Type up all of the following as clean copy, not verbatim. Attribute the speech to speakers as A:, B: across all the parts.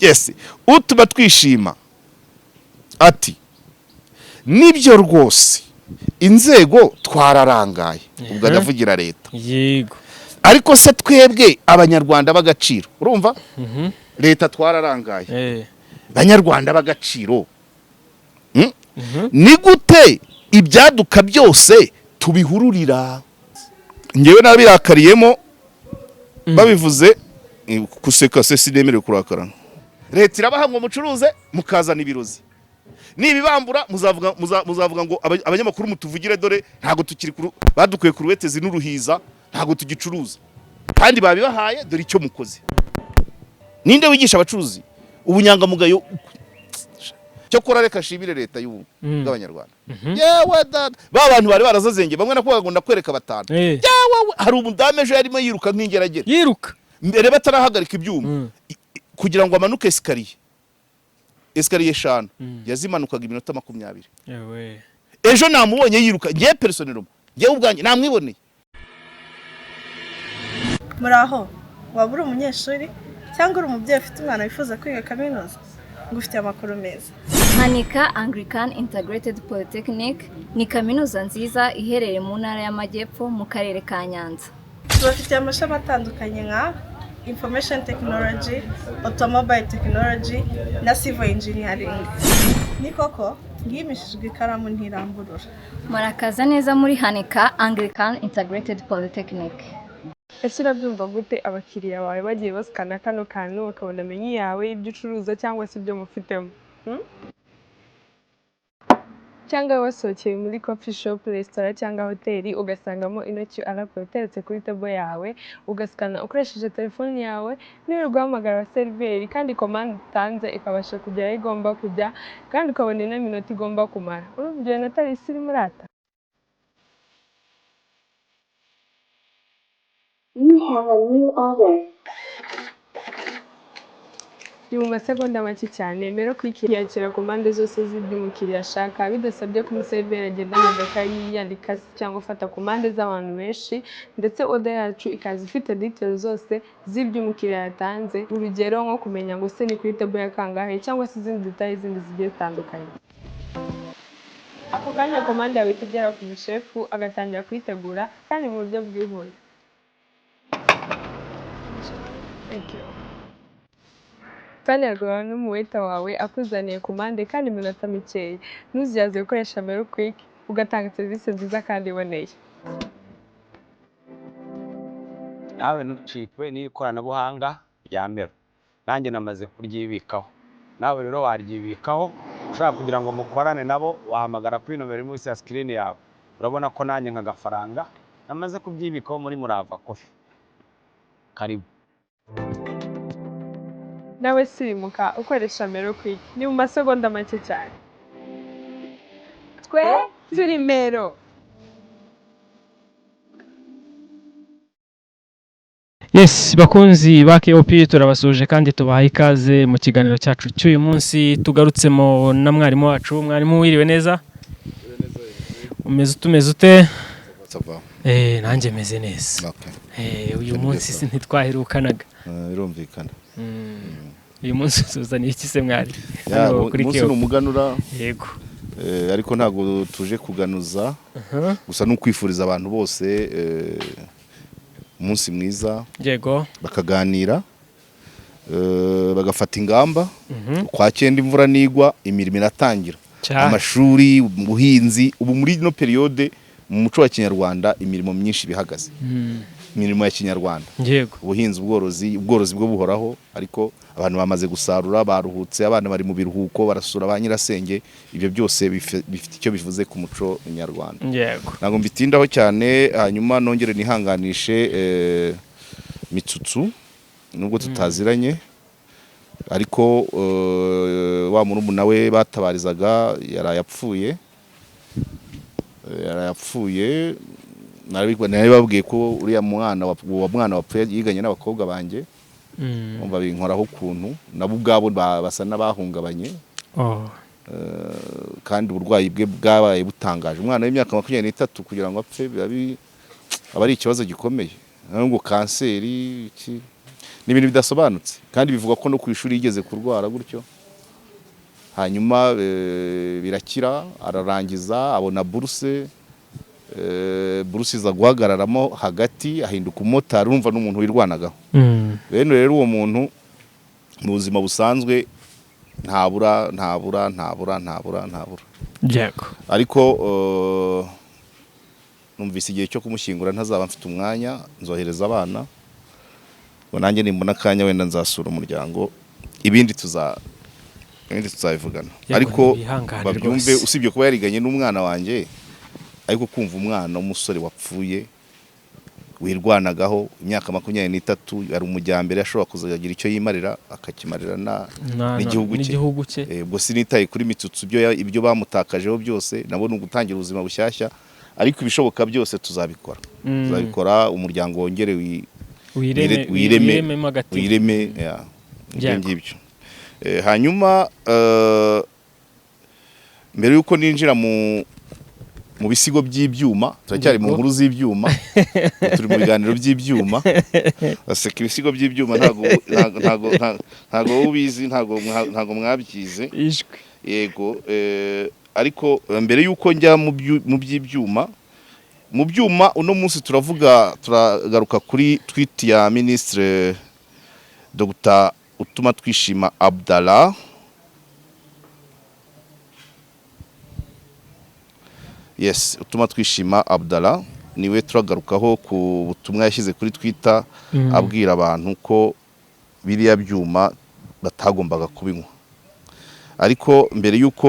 A: yes utuma twishima ati nibyo rwose inzego twararangaye ubwo ndavugira leta
B: yego
A: ariko se twebwe abanyarwanda bagaciro urumva leta twararangaye abanyarwanda bagaciro ni gute ibyaduka byose tubihururira ngewe nabirakariyemo babivuze kuseka se sinemerewe kurakarana leta irabaha ngo mucuruze mukazana ibirozi nibibambura muzavuga ngo abanyamakuru mutuvugire dore ntago tukiri badukuye ku ruwetezi n'uruhiza ntago tugicuruza kandi babibahaye dore icyo mukoze ninde wigisha abacuruzi ubunyangamugayo cyo kora reka shibire leta y'ubu bw'abanyarwanda yewe ba bantu bari barazazenge bamwe nakuvuga ngo ndakwereka batanu yewe hari umudame ejo yarimo yiruka nk'ingeragere
B: yiruka
A: mbere batarahagarika ibyuma kugira ngo amanuke esikariye 5 yazimanukaga iminota 20
B: yewe
A: ejo namubonye yiruka ngiye personnellement ngiye ubwanjye namwiboneye
C: muraho wabura umunyeshuri cyangwa uri umubyeyi ufite umwana wifuza kwiga kaminuza ngufite amakuru meza
D: Hanika Anglican Integrated Polytechnic ni kaminuza nziza iherereye mu ntara y'Amajyepfo mu karere ka Nyanza
C: tubafitiye amashami atandukanye nka Information Technology, Automobile Technology na Civil Engineering. Ni koko ngimishijwe ikaramu ntiramburura.
D: Marakaza neza muri Hanika Anglican Integrated Polytechnic.
E: Ese urabyumva gute abakiriya bawe bagiye basikana kano kantu bakabona menyi yawe ibyo ucuruza cyangwa se ibyo mufitemo? Cyangwa wasohokeye muri coffee shop, restaurant cyangwa hoteli ugasangamo ino QR code iteretse kuri table yawe ugasikana ukoresheje telefone yawe niwe guhamagara serveri kandi command utanze ikabasha kujya aho igomba kujya kandi ukabona ino minota igomba kumara urumva natari isiri murata.
F: You have a new order.
E: Mu masegonda make cyane mbere kwikiyakira ku mpande zose z'ibyo umukiriya ashaka bidasabye ko umuseriveri agenda mu gakayi yandika cyangwa ufata ku mpande z'abantu benshi ndetse order yacu ikaza ifite details zose z'ibyo umukiriya yatanze urugero nko kumenya ngo se ni kuri table ya kangahe cyangwa se izindi details zindi zigiye zitandukanye. Ako kanya commande yawe itagera ku mushefu agatangira kuyitegura kandi mu buryo bwihuse. Thank you. Kandi yagura n'umuweta wawe akuzaniye kumande kandi iminota mikeya ntuziyaze gukoresha Mero Quick ugatanga serivisi nziza kandi iboneye.
G: Nawe ntucikwe n'ikoranabuhanga rya Mero nanjye namaze kuryibikaho nawe rero waryibikaho ushaka kugira ngo mukorane nabo wahamagara kuri nomero iri munsi ya screen yawe urabona ko nanjye nk'agafaranga namaze kubyibikaho muri Murava Coffee. Karibu
E: nawe sirimuka ukoresha Mero Quick ni mu masegonda make cyane. Twe turi Mero.
B: Yes, bakunzi ba KOP turabasuje kandi tubahaye ikaze mu kiganiro cyacu cy'uyu munsi tugarutsemo na mwarimu wacu. Mwarimu wiriwe neza? Umeze ute? Nanjye meze neza. Uyu munsi ntitwaherukanaga.
A: Birumvikana.
B: Uyu munsi tuzaniye iki se mwari?
A: Umunsi n'umuganura.
B: Yego.
A: Ariko ntago tuje kuganuza. Gusa n'ukwifuriza abantu bose umunsi mwiza.
B: Yego.
A: Bakaganira. Bagafata ingamba. Kwa cyenda imvura nigwa imirimo iratangira. Amashuri, ubuhinzi, ubu muri no periode mu muco wa Kinyarwanda imirimo myinshi bihagaze. Imirimo ya Kinyarwanda.
B: Yego.
A: Ubuhinzi, ubworozi bwo buhoraho ariko abantu bamaze gusarura baruhutse abana bari mu biruhuko barasura ba nyirasenge ibyo byose bifite icyo bivuze ku muco nyarwanda.
B: Yego.
A: Nago mbitindaho cyane hanyuma nongere nihanganishe Mitsutsu nubwo tutaziranye ariko wa muntu nawe batabarizaga yarayapfuye narababwiye ko uriya mwana wapfuye yiganye n'abakobwa banjye umva binkoraho ukuntu nabo ubwabo basa n'abahungabanye kandi uburwayi bwe bwabaye butangaje umwana w'imyaka 23 kugira ngo apfe aba ari ikibazo gikomeye ngo kanseri iki ni ibintu bidasobanutse kandi bivuga ko no ku ishuri yigeze kurwara gutyo hanyuma birakira ararangiza abona buruse iza guhagararamo hagati ahinduka umumotari urumva n'umuntu wirwanagaho rero uwo muntu mu buzima busanzwe ntabura ariko numvise igihe cyo kumushyingura ntazaba mfite umwanya nzohereza abana ngo nanjye nimbona akanya wenda nzasura umuryango ibindi tuzabivugana ariko babyumve usibye kuba yariganye n'umwana wanjye ariko kumva umwana w'umusore wapfuye wirwanagaho imyaka 23 ari umujyambere ashobora kuzagira icyo yimarira akakimarira n'igihugu cye ubwo sinitaye kuri mitsutsu ibyo bamutakajeho byose nabo ni ugutangira ubuzima bushyashya ariko ibishoboka byose tuzabikora umuryango wongere wireme ngibyo hanyuma mbere yuko ninjira mu bisigo by'ibyuma turacyari mu nkuru z'ibyuma turi mu biganiro by'ibyuma baseka ibisigo by'ibyuma ntago ubizi ntago mwabyize yego ariko mbere yuko njya mu by'ibyuma uno munsi turagaruka kuri tweet ya Ministre Dr Utuma Twishima Abdallah Utuma Twishima Abdallah niwe turagarukaho ku butumwa yashyize kuri Twitter abwira abantu ko biriya byuma batagombaga kubinywa ariko mbere yuko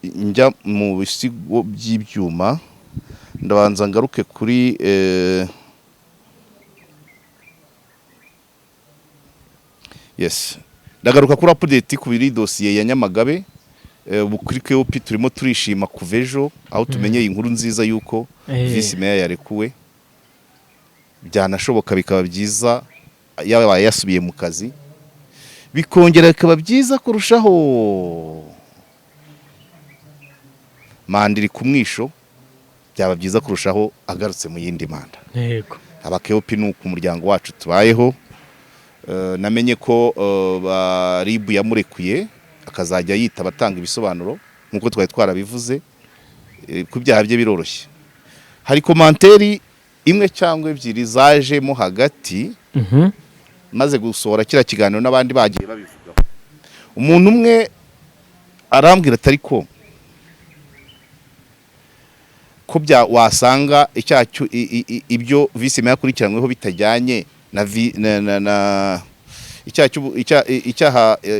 A: njya mu bisigo by'ibyuma ndabanza ngaruke kuri ndagaruka kuri update ku biri dosiye ya Nyamagabe kuri KOP turimo turishima kuva ejo aho tumenyeye inkuru nziza yuko Vice Mayor yarekuwe byanashoboka bikaba byiza yabaye yasubiye mu kazi bikongera bikaba byiza kurushaho mandiri kumwisho byaba byiza kurushaho agarutse mu yindi manda
B: yego
A: abakeop nuko umuryango wacu tubayeho namenye ko baribu yamurekuye akazajya yita batanga ibisobanuro nkuko twari twarabivuze ku byaha bye biroroshye hari komanteri imwe cyangwa ebyiri zajemo hagati maze gusohora kira kiganiro n'abandi bagiye babivugaho umuntu umwe arambwira atari ko wasanga ibyo Vice Mayor akurikiranyweho bitajyanye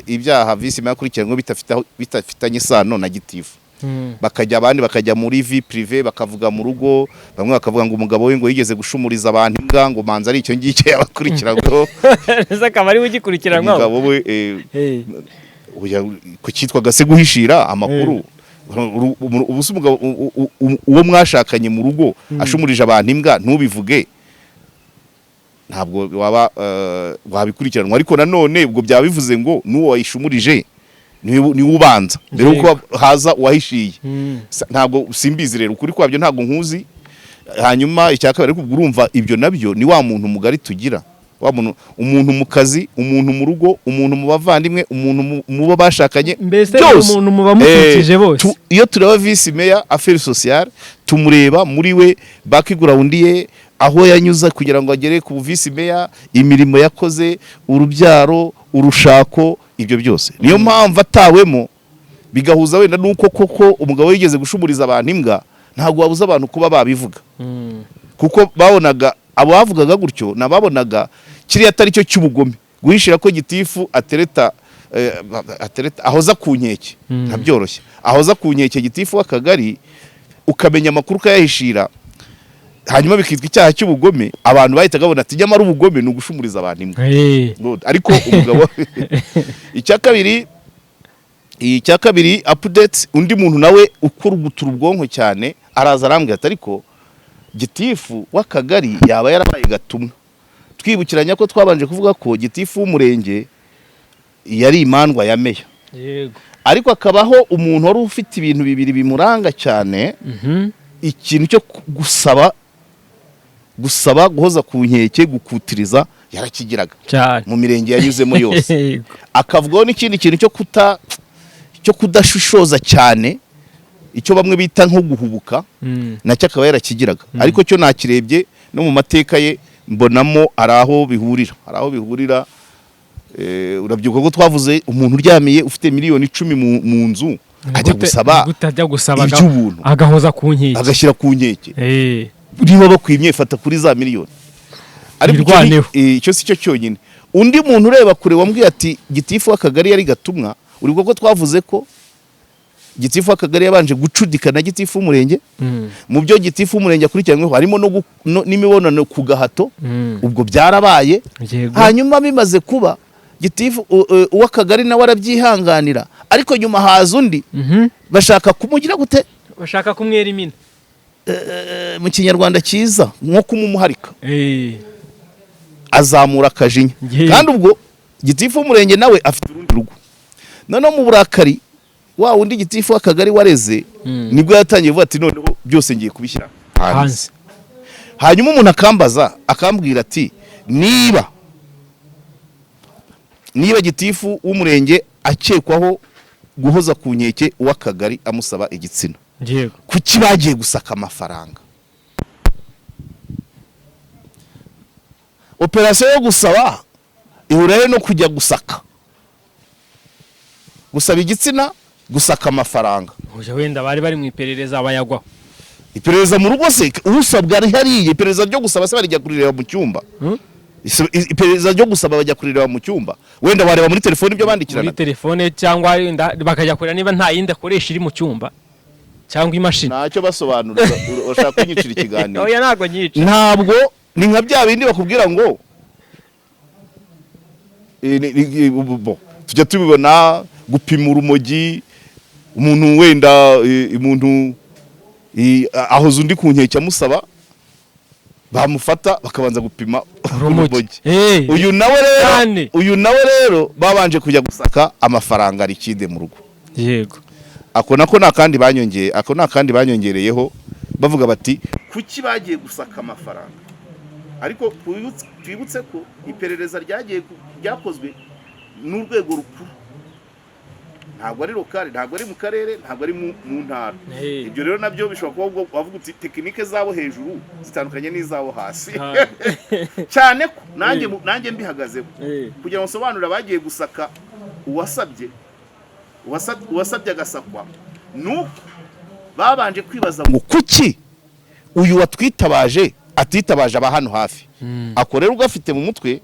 A: ibyaha Vice Mayor akurikiranyweho bitafitanye isano na gitifu bakajya abandi bakajya muri vie privé bakavuga mu rugo bamwe bakavuga ngo umugabo we ngo yigeze gushumuriza abantu imbwa ngo manza ari icyo ngicyo yabakurikiranyweho
B: ese akaba ari ugikurikiranwa
A: umugabo we ku cyitwaga se guhishira amakuru umugabo uwo mwashakanye mu rugo ashumurije abantu imbwa ntubivuge ntabwo wabikurikiranwa ariko nanone ubwo byaba bivuze ngo n'uwo wayishumurije ni ubanza mbere uko haza uwahishiye ntabwo simbizi rero ukuri kwabyo ntabwo nkuzi hanyuma icyakabari ariko urumva ibyo nabyo ni wa muntu mugari tugira wa muntu umuntu mu kazi umuntu mu rugo umuntu mu bavandimwe umuntu mu bo bashakanye
B: mbese umuntu mu bamukikije bose
A: iyo tureba Vice Mayor affaires sociales tumureba muri we background ye aho yanyuza kugira ngo agere ku Vice Mayor imirimo yakoze urubyaro urushako ibyo byose niyo mpamvu atawemo bigahuza wenda nuko koko umugabo yigeze gushumuriza abantu imbwa ntabwo wabuza abantu kuba babivuga kuko babonaga abo bavugaga gutyo nababonaga kiriya atari cyo cy'ubugome guhishira ko gitifu atereta ahoza ku nkeke ntabyoroshye ahoza ku nkeke gitifu w'akagari ukamenya amakuru ukayahishira hanyuma bikitwa icyaha cy'ubugome abantu bahita gabona ati nyamara ubugome ni ugushumuriza abantu imbwa ariko umugabo icya kabiri update undi muntu nawe ukora ugutura ubwonko cyane araza arambwira ati ariko gitifu w'akagari yaba yarabaye gatumwa twibukiranya ko twabanje kuvuga ko gitifu w'umurenge yari imandwa ya meya
B: yego
A: ariko akabaho umuntu wari ufite ibintu bibiri bimuranga cyane ikintu cyo gusaba gusaba guhoza ku nkeke gukutiriza yarakigiraga
B: cyane
A: mu mirenge yanyuzemo yose akavugaho n'ikindi kintu cyo kudashishoza cyane icyo bamwe bita nko guhubuka nacyo akaba yarakigiraga ariko cyo nakirebye no mu mateka ye mbonamo araho bihurira urabyuka ko twavuze umuntu uryamiye ufite miliyoni 10 mu nzu ajya gusaba iby'ubuntu
B: agahoza ku nkeke
A: agashyira ku nkeke niba bakwimye fata kuri za miliyoni ariko icyo si cyo cyonyine undi muntu ureba kure wambwiye ati gitifu w'akagari yari gatumwa uri ko twavuze ko gitifu w'akagari yabanje gucudika na gitifu w'umurenge mu byo gitifu w'umurenge akurikiranyweho harimo n'imibonano ku gahato ubwo byarabaye hanyuma bimaze kuba gitifu w'akagari nawe arabyihanganira ariko nyuma haza undi bashaka kumugira gute
B: bashaka kumwera imina
A: mu kinyarwanda cyiza nko kumumuharika azamura akajinya kandi ubwo gitifu w'umurenge nawe afite urundi rugo noneho mu burakari wa wundi gitifu w'akagari wareze nibwo yatangiye vuga ati noneho byose ngiye kubishyira hanze hanyuma umuntu akambwira ati niba gitifu w'umurenge akekwaho guhoza ku nkeke w'akagari amusaba igitsina kuki bagiye gusaka amafaranga operasiyo yo gusaba ihurire no kujya gusaba igitsina gusaka amafaranga
B: wenda bari mu iperereza bayagwaho
A: iperereza mu rugo se usabwa ari hariye iperereza ryo gusaba se barijya kurireba mu cyumba iperereza ryo gusaba bajya kurireba mu cyumba wenda wareba muri telefone ibyo bandikirana
B: muri telefone cyangwa bakajya kureba niba nta yindi akoresha iri mu cyumba cyangwa imashini
A: ntacyo basobanura urashaka kunyicira ikiganiro
B: oya ntago nyica
A: ntabwo ni nka bya bindi bakubwira ngo tujya tubibona gupima urumogi umuntu wenda umuntu ahoza undi ku nkeke amusaba bamufata bakabanza gupima urumogi uyu nawe rero babanje kujya gusaka amafaranga rikide mu rugo
B: yego
A: ako nta kandi banyongereyeho bavuga bati kuki bagiye gusaka amafaranga ariko twibutse ko iperereza ryakozwe n'urwego rukuru ntabwo ari lokale ntabwo ari mu karere ntabwo ari mu ntara ibyo rero nabyo bishobora kuba wavuga uti tekinike zabo hejuru zitandukanye n'izabo hasi cyane ko nanjye mbihagazeho kugira ngo nsobanurire abagiye gusaka uwasabye agasakwa nuko babanje kwibaza ngo kuki uyu watwitabaje atitabaje aba hano hafi ako rero ugafite mu mutwe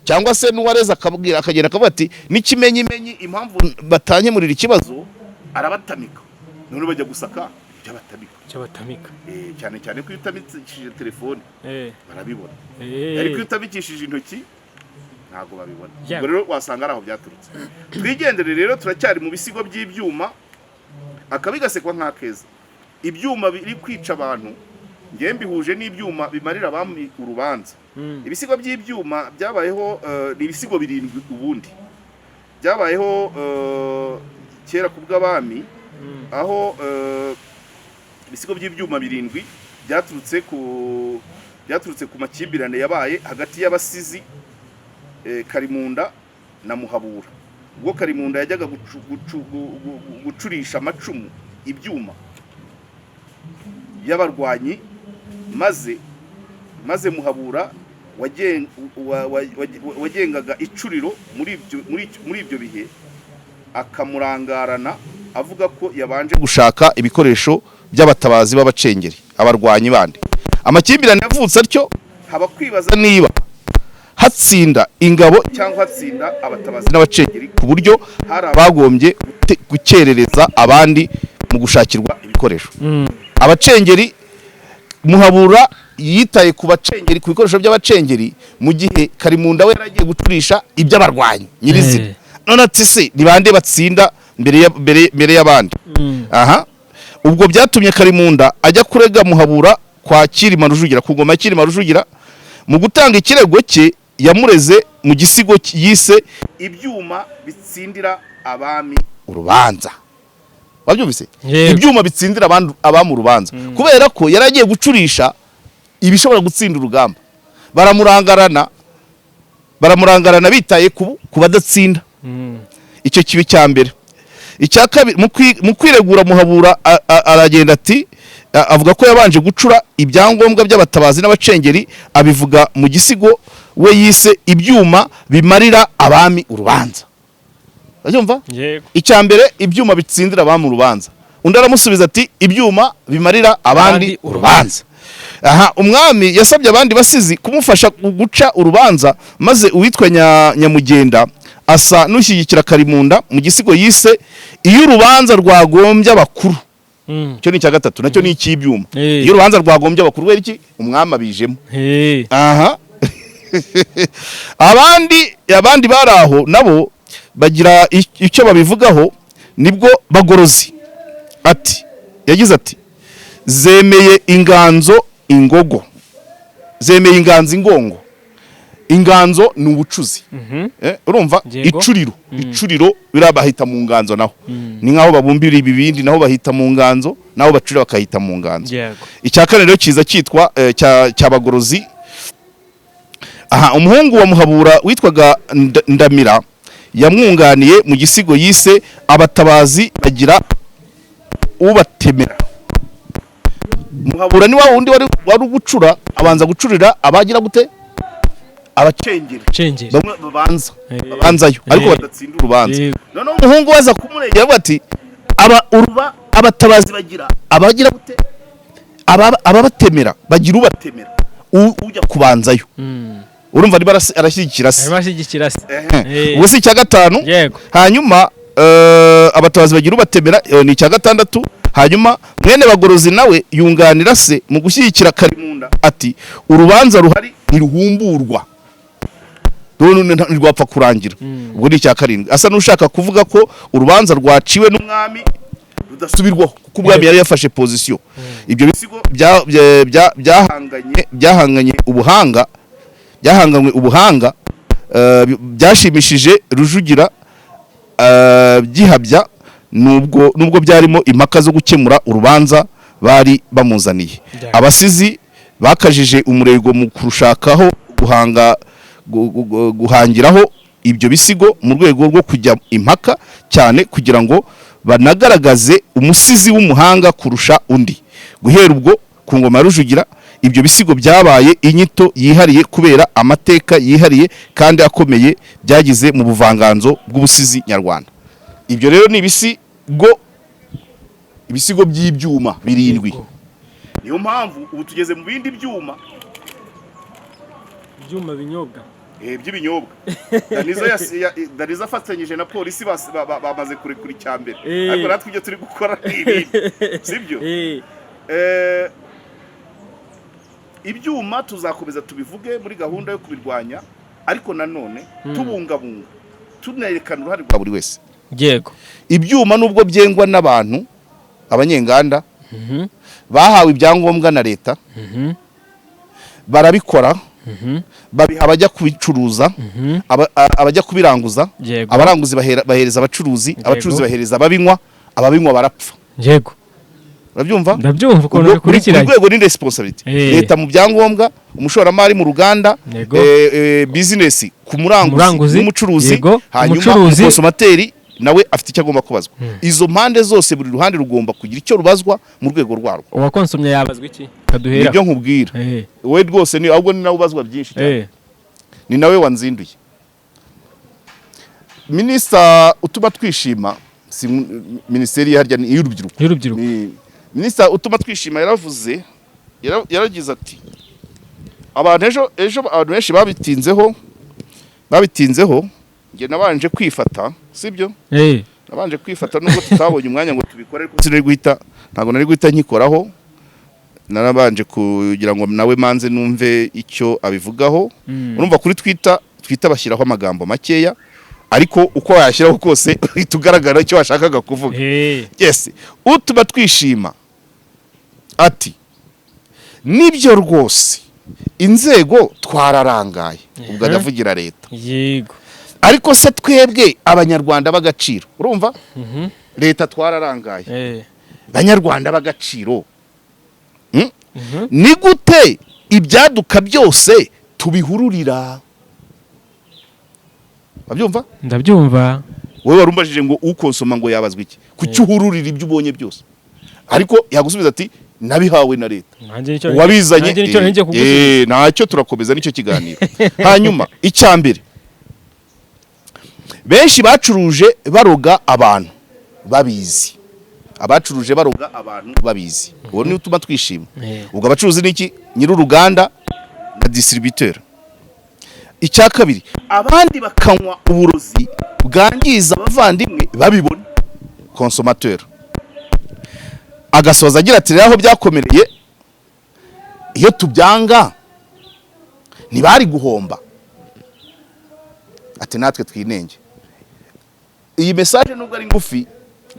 A: cyangwa se n'uwareza akagenda akavuga ati n'ikimenyimenyi impamvu batanyemurira ikibazo arabatamika none bajya gusaka
B: cyabatamika
A: cyane cyane ko iyo utabikishije telefone barabibona ariko iyo utabikishije intoki ntabwo babibona ubwo rero wasanga ari aho byaturutse twigendere rero turacyari mu bisigo by'ibyuma akabi gasekwa nk'akeza ibyuma biri kwica abantu ngiye mbihuje n'ibyuma bimarira abami urubanza ibisigo by'ibyuma byabayeho ni ibisigo 7 ubundi byabayeho kera ku bw'abami aho ibisigo by'ibyuma 7 byaturutse ku makimbirane yabaye hagati y'abasizi Karimunda na Muhabura ubwo Karimunda yajyaga gucurisha amacumu ibyuma y'abarwanyi maze Muhabura wagengaga icuriro muri ibyo bihe akamurangarana avuga ko yabanje gushaka ibikoresho by'abatabazi b'abacengeri abarwanyi bandi amakimbirane yavutse atyo haba kwibaza niba hatsinda ingabo cyangwa hatsinda abatabazi n'abacengeri ku buryo hari abagombye gukerereza abandi mu gushakirwa ibikoresho abacengeri Muhabura yitaye ku bacengeri ku bikoresho by'abacengeri mu gihe Karimunda we yaragiye guturisha iby'abarwanyi nyirizina none ati se ni bande batsinda mbere y'abandi aha ubwo byatumye Karimunda ajya kurega Muhabura kwa Cyilima Rujugira ku ngoma ya Cyilima Rujugira mu gutanga ikirego cye yamureze mu gisigo yise ibyuma bitsindira abami urubanza wabyumvise ibyuma bitsindira abami urubanza kubera ko yaragiye gucurisha ibishobora gutsinda urugamba, baramurangarana bitaye ku badatsinda. Icyo kibi cya mbere. Icya kabiri, mu kwiregura Muhabura aragenda ati avuga ko yabanje gucura ibyangombwa by'abatabazi n'abacengeri, abivuga mu gisigo we yise ibyuma bimarira abami urubanza. Urumva? Icya mbere, ibyuma bitsindira abami urubanza. Undi aramusubiza ati ibyuma bimarira abandi urubanza. Aha, umwami yasabye abandi basizi kumufasha guca urubanza, maze uwitwa Nyamugenda asa n'ushyigikira Karimunda mu gisigo yise iyo urubanza rwagombye abakuru. Cyo ni cya gatatu, nacyo ni icy'ibyuma. Iyo urubanza rwagombye abakuru, wera iki umwami abijemo. Aha. abandi baraho nabo bagira icyo babivugaho, nibwo Bagorozi yagize ati zemeye inganzo ingogo, zemeye inganzo ingongo. Inganzo ni ubucuzi. Urumva? Icuriro birabahita mu nganzo naho. Ni nkaho babumbira ibibindi naho bahita mu nganzo, naho bacurira bakahita mu nganzo. Icya kane rero kiza cyitwa cya Bagorozi. Aha, umuhungu wa Muhabura witwaga Ndamira yamwunganiye mu gisigo yise abatabazi bagira ubatemera. Muhabura ni wa wundi wari gucura, abanza gucurira abagira gute abacengeri bamwe babanzayo ariko badatsinda urubanza. Noneho umuhungu waza kumurengera avuga ati abatabazi bagira abagira gute ababatemera, bagira ubatemera ujya kubanzayo. Urumva ari arashyigikira se. Ubwo si icya gatanu. Hanyuma abatabazi bagira ubatemera ni icya gatandatu. Hanyuma mwene Bagorozi nawe yunganira se mu gushyigikira Karimunda ati urubanza ruhari ntiruhumburwa, ntirwapfa kurangira. Ubwo ni icya karindwi. Asa n'ushaka kuvuga ko urubanza rwaciwe n'umwami rudasubirwaho kuko umwami yari yafashe position. Ibyo bisigo byahanganywe ubuhanga byashimishije Rujugira byihabya, nubwo byarimo impaka zo gukemura urubanza bari bamuzaniye. Abasizi bakajije umurego mu kurushakaho guhangiraho ibyo bisigo mu rwego rwo kujya impaka cyane, kugira ngo banagaragaze umusizi w'umuhanga kurusha undi. Guhera ubwo ku ngoma ya Rujugira ibyo bisigo byabaye inyito yihariye kubera amateka yihariye kandi akomeye byagize mu buvanganzo bw'ubusizi nyarwanda. Ibyo rero ni ibisigo by'ibyuma birindwi. Niyo mpamvu ubu tugeze mu bindi byuma
B: binyobwa.
A: By'ibinyobwa. Daniza afatanyije na polisi bamaze kurekura icya mbere. Ariko natwe ibyo turi gukora ni ibindi. Sibyo? Ibyuma tuzakomeza tubivuge muri gahunda yo kubirwanya, ariko nanone tubungabunga, tunerekana uruhare rwa buri wese. Ibyuma nubwo byengwa n'abantu abanyenganda bahawe ibyangombwa na leta, barabikora, babiha abajya kubicuruza, abajya kubiranguza, abaranguzi bahereza abacuruzi, abacuruzi bahereza ababinywa barapfa. Urabyumva?
B: Ndabyumva ukuntu bikurikiranye.
A: Urwego ni responsibility. Leta mu byangombwa, umushoramari mu ruganda, business ku muranguzi n'umucuruzi, hanyuma konsomateri nawe afite icyo agomba kubazwa. Izo mpande zose buri ruhande rugomba kugira icyo rubazwa mu rwego rwarwo.
B: Uwakonsomye yabazwa iki? Kaduhera.
A: Ibyo nkubwira. Wowe rwose ni ahubwo ni nawe ubazwa byinshi cyane. Ni nawe wanzinduye. Minisita utuma twishima, minisiteri harya ni y'urubyiruko. Minisita utuma twishima yaragize ati abantu ejo abantu benshi babitinzeho nge nabanje kwifata, sibyo? Nabanje kwifata nubwo tutabonye umwanya ngo tubikore, ariko ntabwo nari guhita nkikoraho. Narabanje kugira ngo nawe manze numve icyo abivugaho. Urumva kuri twita bashyiraho amagambo makeya, ariko uko wayashyiraho kose tugaragara icyo washakaga kuvuga. Yes, utuma twishima ati nibyo rwose inzego twararangaye, ubwo ndavugira leta. Ariko se twebwe abanyarwanda b'agaciro, urumva? Leta twararangaye, abanyarwanda b'agaciro ni gute ibyaduka byose tubihururira. Wabyumva?
B: Ndabyumva.
A: Wowe warumbajije ngo ukonsoma ngo yabazwa iki? Kuki uhururira ibyo ubonye byose? Ariko yagusubiza ati nabihawe na leta. Wabizanye ntacyo turakomeza nicyo kiganiro. Hanyuma icyambere, benshi bacuruje baroga abantu babizi. Abacuruje baroga abantu babizi. Uwo ni utuma twishima. Ubwo abacuruzi niki? Nyir'uruganda na distributeur. Icya kabiri, abandi bakanywa uburozi bwangiza abavandimwe babibona, consommateur. Agasoza agira ati aho byakomereye iyo tubyanga ntibari guhomba, ati natwe twinenge. Iyi message nubwo ari ngufi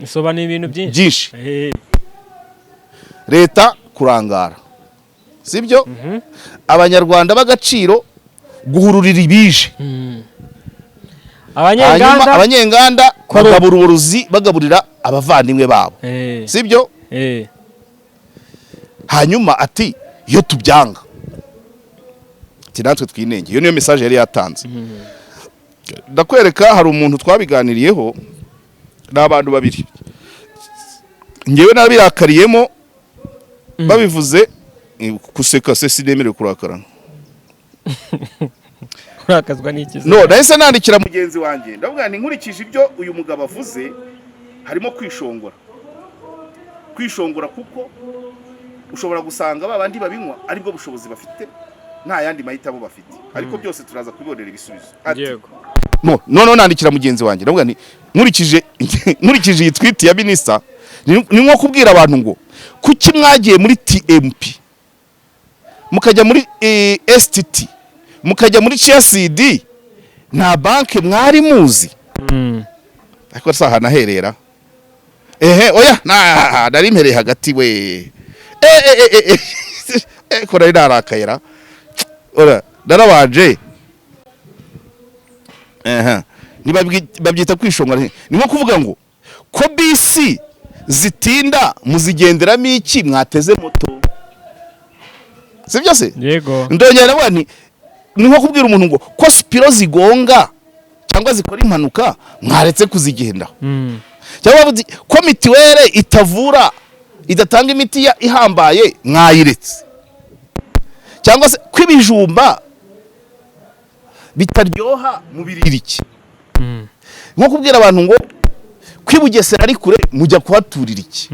B: isobanura ibintu
A: byinshi. Leta kurangara, sibyo? Abanyarwanda bagaciro guhururira ibije. Abanyenganda bagabura uburozi bagaburira abavandimwe babo, sibyo? Hanyuma ati iyo tubyanga ati natwe twinenge. Iyo niyo message yari yatanze. Ndakwereka hari umuntu twabiganiriyeho n'abantu babiri, ngewe nabirakariyemo babivuze kuseka se sinemerewe kurakara.
B: Kurakazwa n'iki?
A: No, nahise nandikira mugenzi wanjye ndavuga nti nkurikije ibyo uyu mugabo avuze harimo kwishongora kuko ushobora gusanga babandi babinywa aribwo bushobozi bafite nta yandi mahitamo bafite, ariko byose turaza kubibonera ibisubizo.
B: Yego.
A: No nandikira mugenzi wanjye ndavuga nti nkurikije iyi tweet ya minister ni nko kubwira abantu ngo kuki mwagiye muri TMP mukajya muri STT mukajya muri CSD nta banke mwari muzi. Ariko saha naherera oya nari mpereye hagati we kora irarakayira ora darabanje babyita kwishongora. Ni nko kuvuga ngo ko bisi zitinda muzigenderamo iki mwateze moto, sibyo se?
B: Yego.
A: Ndongera bani ni nko kubwira umuntu ngo ko spiro zigonga cyangwa zikora impanuka mwaretse kuzigenda. Cyangwa ko mitiwere itavura idatanga imiti ihambaye mwayiretse. Cyangwa se kwibijumba bitaryoha mubirira iki. Nko kubwira abantu ngo kwibugesera ari kure mujya kuhaturira iki.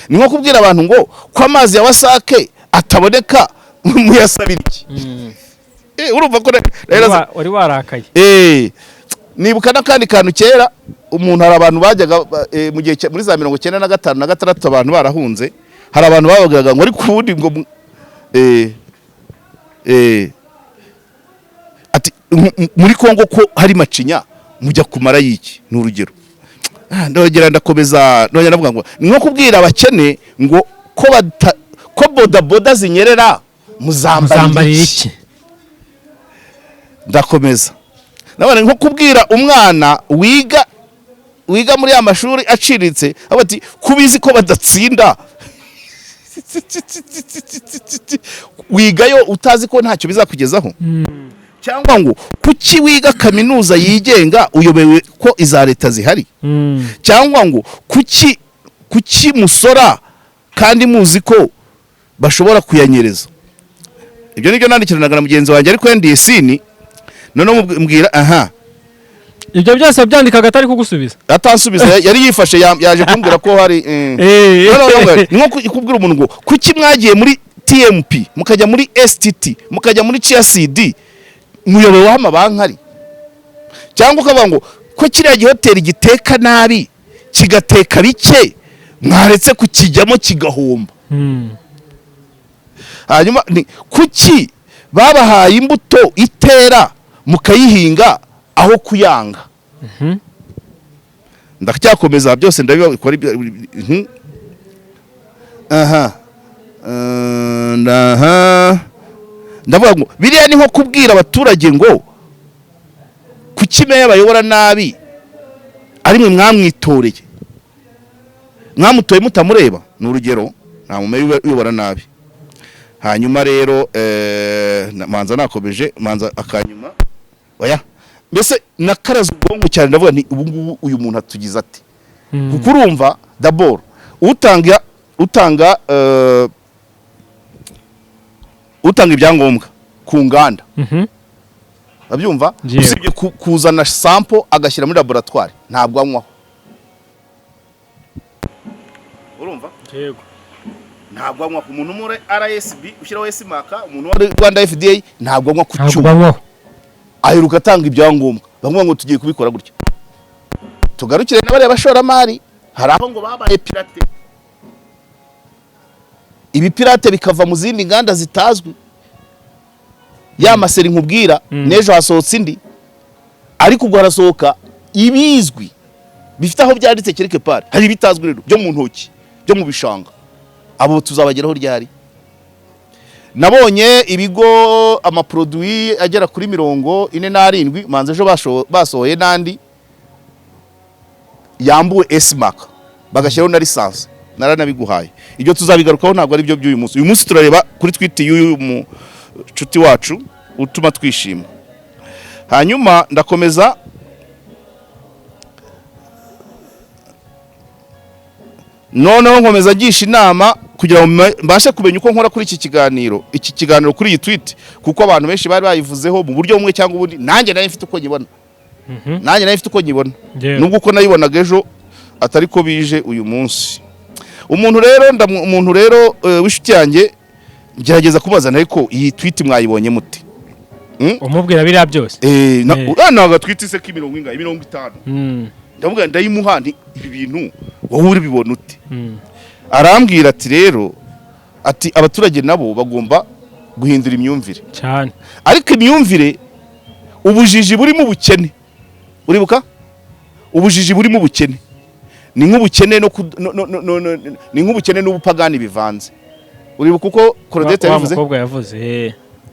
A: Ni nko kubwira abantu ngo ko amazi ya wasake ataboneka muyasabira iki. Urumva ko
B: wari warakaye.
A: Nibuka nakandi kantu kera umuntu hari abantu bajyaga mu gihe muri za 1995 na 6 abantu barahunze, hari abantu bavugaga ngo ari kubundi ngo ati muri Kongo ko hari macinya mujya kumara yiki. Ni urugero. Ndogera ndakomeza none navuga ngo ni nko kubwira abakene ngo ko boda zinyerera muzambarira iki. Ndakomeza nabone nko kubwira umwana wiga muri amashuri aciritse abati kubizi ko badatsinda wigayo utazi ko ntacyo bizakugezaho. Cyangwa ngo kuki wiga kaminuza yigenga uyobewe ko iza leta zihari. Cyangwa ngo kuki musora kandi muzi ko bashobora kuyanyereza. Ibyo nibyo nandikiranaga na mugenzi wanjye ariko yendiye sini none mbwira
B: ibyo byose byandikaga atari kugusubiza.
A: Atasubiza yari yifashe yaje kumbwira ko hari nko kubwira umuntu ngo kuki mwagiye muri TMP mukajya muri STT mukajya muri CSD muyobowe w'amabankari. Cyangwa ukavuga ngo ko kiriya gihoteli giteka nabi kigateka bike mwaretse kukijyamo kigahomba. Hanyuma kuki babahaye imbuto itera mukayihinga aho kuyanga. Ndacyakomeza byose ndabikora ndavuga ngo biriya ni nko kubwira abaturage ngo kuki meya bayobora nabi ari mwe mwamwitoreye mwamutoye mutamureba. Ni urugero nta mumeya uyobora nabi. hanyuma rero manza nakomeje manza akanyuma oya mbese nakaraza ubwonko cyane ndavuga nti ubu ngubu uyu muntu atugize ati kuko urumva d'abord utanga ibyangombwa ku nganda babyumva usibye kuzana sample agashyira muri laboratoire ntabwo anywaho urumva yego ntabwo anywa ku muntu muri RSB ushyiraho SMAK umuntu wa Rwanda FDA ntabwo anywa ku cyuma aheruka atanga ibyangombwa bamwe ngo tugiye kubikora gutya tugarukire n'abari abashoramari hari aho ngo babaye pirate ibi pirate bikava mu zindi nganda zitazwi ya maseri nkubwira nejo hasohotse indi ariko ubwo harasohoka ibizwi bifite aho byanditse kereke pare hari ibitazwi rero byo mu ntoki byo mu bishanga abo tuzabageraho ryari nabonye ibigo amaproduit agera kuri 47 manze ejo basohoye nandi yambuwe SMAK bagashyiraho na lisansi naranabiguhaye ibyo tuzabigarukaho ntabwo ari byo by'uyu munsi uyu munsi turareba kuri twite y'uyu mucuti wacu utuma twishima hanyuma ndakomeza noneho nkomeza gisha inama kugira ngo mbashe kumenya uko nkora kuri iki kiganiro kuri iyi tweet kuko abantu benshi bari bayivuzeho mu buryo bumwe cyangwa ubundi nanjye nayo mfite uko nyibona nubwo uko nayibonaga ejo atari ko bije uyu munsi umuntu rero w'ishuti yanjye gerageza kubazana ariko iyi tweet mwayibonye muti
B: umubwira biriya byose
A: naga tweet se ki 50 ndavuga ndayimuhandi ibi bintu wowe uri bibona uti arambwira ati rero ati abaturage nabo bagomba guhindura imyumvire
B: cyane
A: ariko imyumvire ubujiji burimo ubukene uribuka ubujiji burimo ubukene ni nk'ubukene n'ubupagani bivanze uribuka uko Claudette
B: yavuze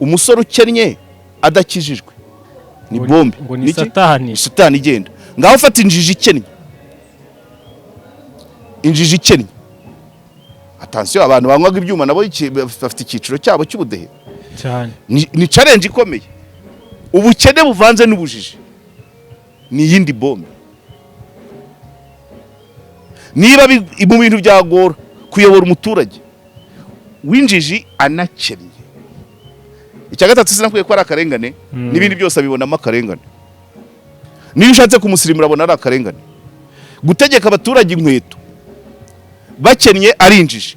A: umusore ukennye adakijijwe ni bombe
B: ni
A: satani igenda ngaho fata injiji ikennye attention abantu banywaga ibyuma nabo bafite ikiciro cyabo cy'ubudehe
B: cyane
A: ni challenge ikomeye ubukene buvanze n'ubujiji ni yindi bombe niba mu bintu byagora kuyobora umuturage winjiji anakennye icya gatatu sinakwiye ko ari akarengane n'ibindi byose abibonamo akarengane niyo ushatse kumusirimura abona ari akarengane gutegeka abaturage inkweto bakennye ari injiji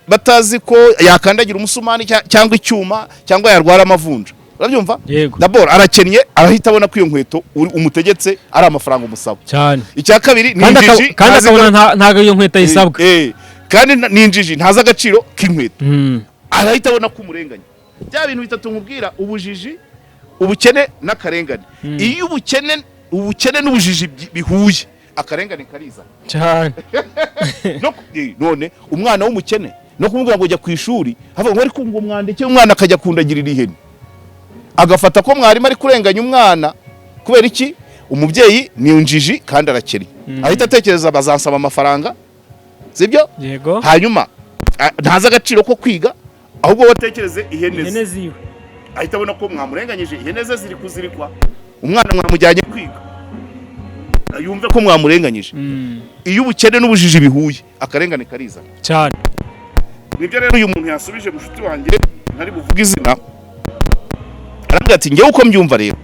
A: batazi ko yakandagira umusumani cyangwa icyuma cyangwa yarwara amavunja urabyumva d'abord arakennye arahita abona ko iyo nkweto umutegetse ari amafaranga umusaba
B: cyane
A: icya kabiri ni injiji
B: kandi akabona ntago iyo nkweto ayisabwa
A: kandi ni injiji ntazi agaciro k'inkweto arahita abona ko umurenganya bya bintu bitatu nkubwira ubujiji ubukene n'akarengane iyo ubukene n'ubujiji bihuye akarengane kariza
B: cyane
A: none umwana w'umukene no kumubwira ngo jya ku ishuri havuga ngo ariko ngo mwandike umwana akajya kundagirira ihene agafata ko mwarimu ari kurenganya umwana kubera iki umubyeyi ni injiji kandi arakennye ahita atekereza bazansaba amafaranga sibyo
B: yego
A: hanyuma ntazi agaciro ko kwiga ahubwo watekereze ihene
B: ziwe
A: ahita abona ko mwamurenganyije ihene ze ziri kuzirikwa umwana mwamujyanye kwiga yumve ko mwamurenganyije iyo ubukene n'ubujiji bihuye akarengane kariza
B: cyane
A: nibyo rero uyu muntu yasubije mushuti wanjye ntari buvuga izina aravuga ati ngewe uko mbyumva rero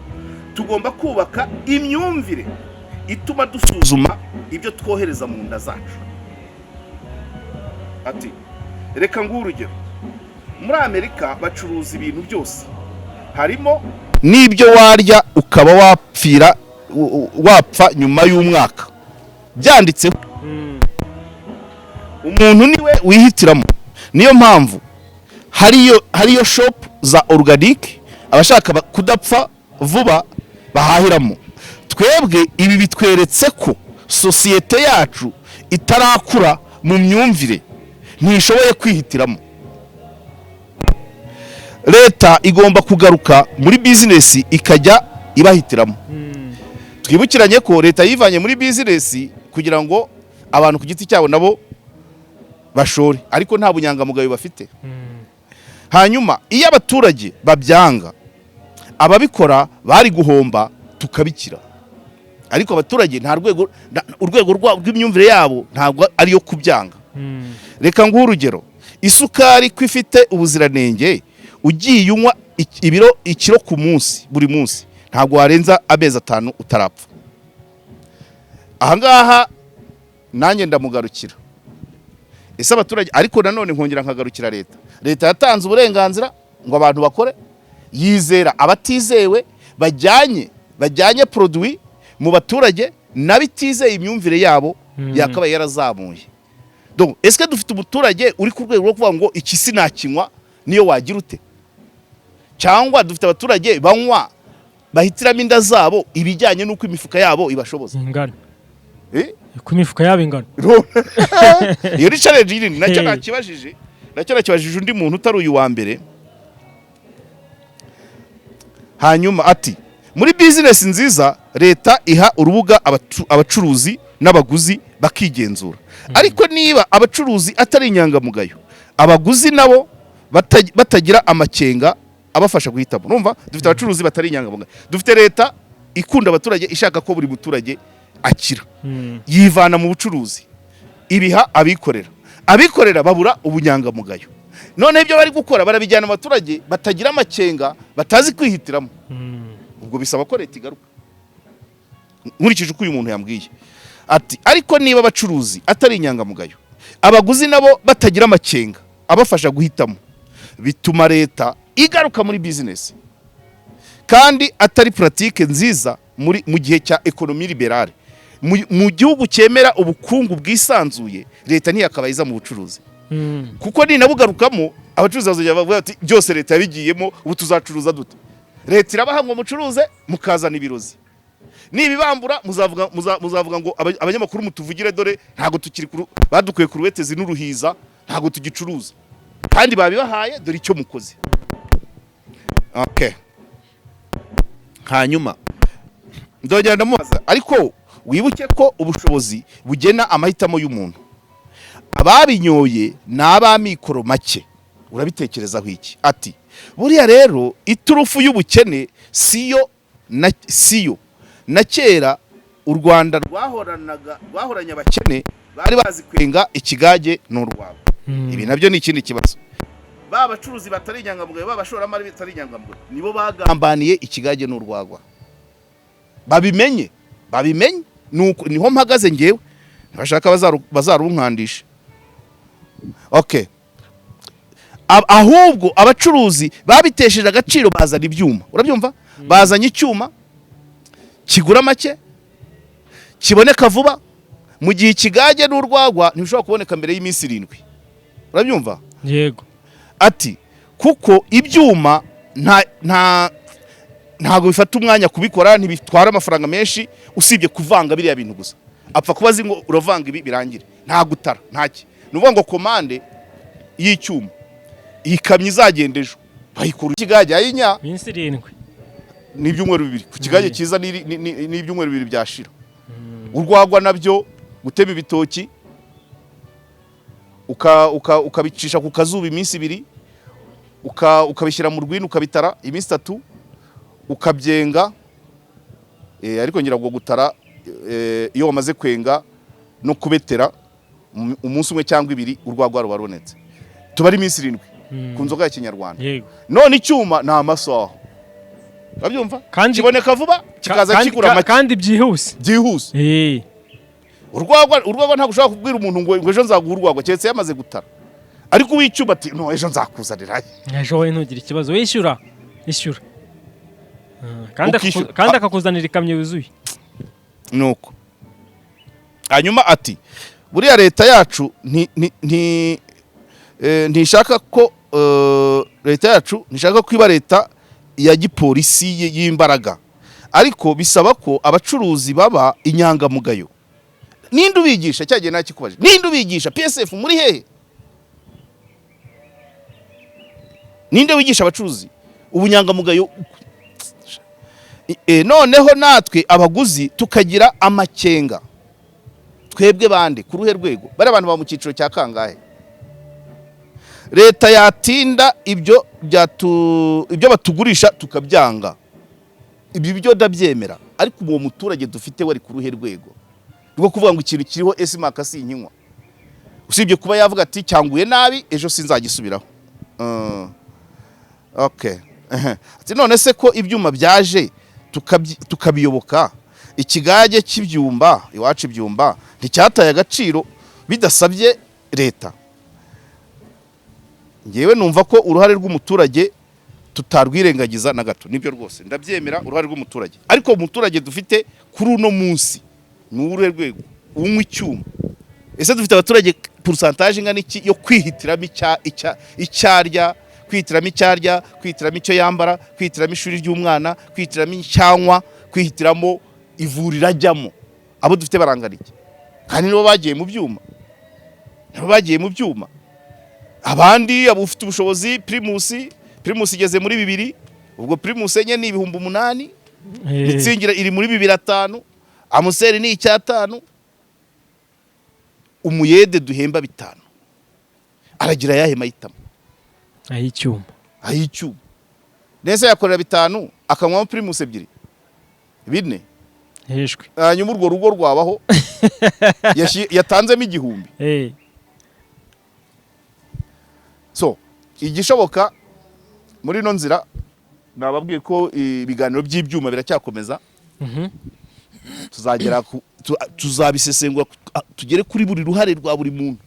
A: tugomba kubaka imyumvire ituma dusuzuma ibyo twohereza mu nda zacu ati reka nguhe urugero muri Amerika bacuruza ibintu byose harimo n'ibyo warya ukaba wapfa nyuma y'umwaka byanditseho umuntu niwe wihitiramo niyo mpamvu hariyo shop za organic abashaka kudapfa vuba bahahiramo twebwe ibi bitweretse ko sosiyete yacu itarakura mu myumvire ntishoboye kwihitiramo leta igomba kugaruka muri business ikajya ibahitiramo twibukiranye ko leta yivanye muri business kugira ngo abantu ku giti cyabo nabo bashore ariko nta bunyangamugayo bafite. Hanyuma iyo abaturage babyanga ababikora bari guhomba tukabikira, ariko abaturage nta urwego rw'imyumvire yabo ntabwo ariyo kubyanga. Reka nguhe urugero, isukari ko ifite ubuziranenge ugiye unywa ikiro ku munsi buri munsi ntabwo warenza amezi 5 utarapfa. Ahangaha nanjye ndamugarukira, ese abaturage ariko nanone nkongera nkagarukira leta yatanze uburenganzira ngo abantu bakore, yizera abatizewe bajyanye produit mu baturage nabitizeye imyumvire yabo yakabaye yarazamuye. Donc est-ce que dufite umuturage uri ku rwego rwo kuvuga ngo iki sinakinywa niyo wagira ute? Cyangwa dufite abaturage banywa bahitiramo inda zabo ibijyanye n'uko imifuka yabo ibashoboza
B: ingana ku mifuka yabo ingana.
A: Iyo ni challenge yindi nacyo nakibajije undi muntu utari uyu wa mbere. Hanyuma ati muri business nziza leta iha urubuga abacuruzi n'abaguzi bakigenzura. Ariko niba abacuruzi atari inyangamugayo, abaguzi nabo batagira amakenga abafasha guhitamo. Urumva dufite abacuruzi batari inyangamugayo, dufite leta ikunda abaturage ishaka ko buri muturage akira, yivana mu bucuruzi ibiha abikorera babura ubunyangamugayo. None ibyo bari gukora barabijyana abaturage batagira amakenga batazi kwihitiramo. Ubwo bisaba ko leta igaruka. Nkurikije uko uyu muntu yambwiye ati ariko niba abacuruzi atari inyangamugayo, abaguzi nabo batagira amakenga abafasha guhitamo, bituma leta igaruka muri business kandi atari pratique nziza mu gihe cya economie liberale. Mu gihugu cyemera ubukungu bwisanzuye leta ntiyakabayiza mu bucuruzi, kuko ni nabugarukamo abacuruzi bazajya bavuga ati byose leta yabigiyemo ubu tuzacuruza dute. Leta irabaha ngo mucuruze mukazana ibirozi, nibibambura muzavuga ngo abanyamakuru mutuvugire dore ntago tukiri badukuye ku ruwetezi n'uruhiza ntago tugicuruza kandi babibahaye dore icyo mukoze. Okay, hanyuma ndongera ndamubaza ariko wibuke ko ubushobozi bugena amahitamo y'umuntu. Ababinyoye n'abamikoro make urabitekerezaho iki? Ati buriya rero iturufu y'ubukene siyo na kera u Rwanda rwahoranye abakene bari bazi kwenga ikigage n'urwabo. Ibi nabyo ni ikindi kibazo. Babacuruzi batari inyangamugayo, babashoramari batari inyangamugayo nibo bagambaniye ikigage n'urwagwa. Babimenye nuko niho mpagaze ngewe, bashaka bazarunkandisha. Okay, ahubwo abacuruzi babitesheje agaciro bazana ibyuma. Urabyumva? Bazanye icyuma kigura make kiboneka vuba, mu gihe ikigage n'urwagwa ntibishobora kuboneka mbere y'iminsi 7. Urabyumva?
B: Yego.
A: Ati kuko ibyuma ntago bifata umwanya kubikora, ntibitwara amafaranga menshi usibye kuvanga biriya bintu gusa. Apfa kubazi ngo uravanga ibi birangire, nta gutara ntaki. Nuvuga ngo komande y'icyuma ikamye izagenda ejo bayikura ikigage ayinya
B: minsi 7
A: n'ibyumweru 2 ku kigage kiza n'ibyumweru 2 byashira. Urwagwa nabyo gutema ibitoki ukabicisha ku kazuba iminsi 2, ukabishyira mu rwino ukabitara iminsi 3, ukabyenga ariko ngira ngo gutara iyo wamaze kwenga no kubetera umunsi umwe cyangwa 2 urwagwa rubaronetse tubari iminsi 7 ku nzoga ya Kinyarwanda. None icyuma na amasaha babyumva kiboneka vuba kikaza kigura make
B: kandi byihuse.
A: Urwagwa ntabwo ushobora kubwira umuntu ngo ejo nzaguha urwagwa cyetse yamaze gutara, ariko w'icyuma ati no ejo nzakuzanira
B: ejo we ntugira ikibazo wishyura kandi akakuzanira ikamyo yuzuye
A: nuko. Hanyuma ati buriya leta yacu ntishaka ko leta yacu ntishaka ko iba leta ya gipolisi y'imbaraga, ariko bisaba ko abacuruzi baba inyangamugayo. Ninde ubigisha? Cyagiye nakikubaje, ninde ubigisha? PSF muri hehe? Ninde wigisha abacuruzi ubunyangamugayo? Noneho natwe abaguzi tukagira amakenga. Twebwe bande ku ruhe rwego? Bari abantu ba mu cyiciro cya kangahe? leta yatinda ibyo batugurisha tukabyanga, ibyo byo ndabyemera, ariko uwo muturage dufite wari ku ruhe rwego rwo kuvuga ngo ikintu kiriho esimaka sinkinywa, usibye kuba yavuga ati cyanguye nabi ejo sinzagisubiraho. Okay. Ati none se ko ibyuma byaje tukabiyoboka, ikigage cy'ibyumba iwacu ibyumba nticyataye agaciro bidasabye leta. Ngewe numva ko uruhare rw'umuturage tutarwirengagiza na gato, nibyo rwose ndabyemera uruhare rw'umuturage, ariko umuturage dufite kuri uno munsi ni uruhe rwego unywa icyuma. Ese dufite abaturage pourcentage ingana iki yo kwihitiramo icyarya, kwihitiramo icyarya, kwihitiramo icyo yambara, kwihitiramo ishuri ry'umwana, kwihitiramo icyanywa, kwihitiramo ivuriro ajyamo? Abo dufite barangana iki? Kandi nibo bagiye mu byuma, abandi abo ufite ubushobozi Primus igeze muri 2, ubwo Primus enye ni 8,000, Mitsingira iri muri 2,500, Amuseri ni 5,000, umuyede duhemba 5 aragira yahe mahitamo ayicyuma nese yakorera 5 akanywamo Primus 2 4
B: heshwe,
A: hanyuma urwo rugo rwabaho yatanzemo 1,000. So igishoboka muri no nzira nababwiye ko ibiganiro by'ibyuma biracyakomeza, tuzabisesengura tugere kuri buri ruhare rwa buri muntu,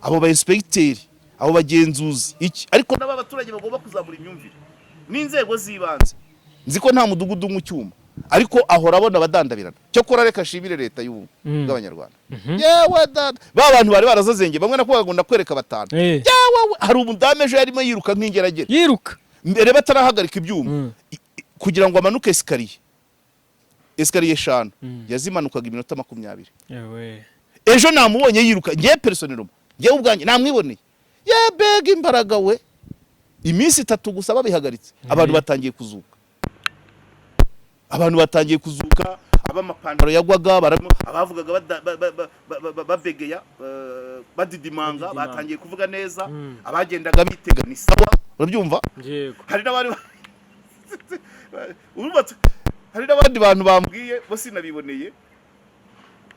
A: abo ba inspecteur, abo bagenzuzi iki, ariko n'aba baturage bagomba kuzamura imyumvire n'inzego z'ibanze. Nzi ko nta mudugudu nk'icyuma, ariko ahora abona abadandabirana. Cyo kora reka shimire leta y'ubu bw'abanyarwanda. Yewe ba bantu bari barazazenge bamwe nakuvuga ngo ndakwereka 5. Yewe hari umudame ejo yarimo yiruka nk'ingeragere, mbere batarahagarika ibyuma kugira ngo amanuke escalier 5 yazimanukaga iminota 20. Ejo namubonye yiruka, ngiye personnellement ngiye ubwanjye namwiboneye, bega imbaraga we. Iminsi 3 gusa babihagaritse, abantu batangiye kuzuka, abamapantaro yagwaga abavugaga babegeya badidimanga batangiye kuvuga neza, abagendaga bitega ni sawa, urabyumva. Hari n'abari hari n'abandi bantu bambwiye bo sinabiboneye,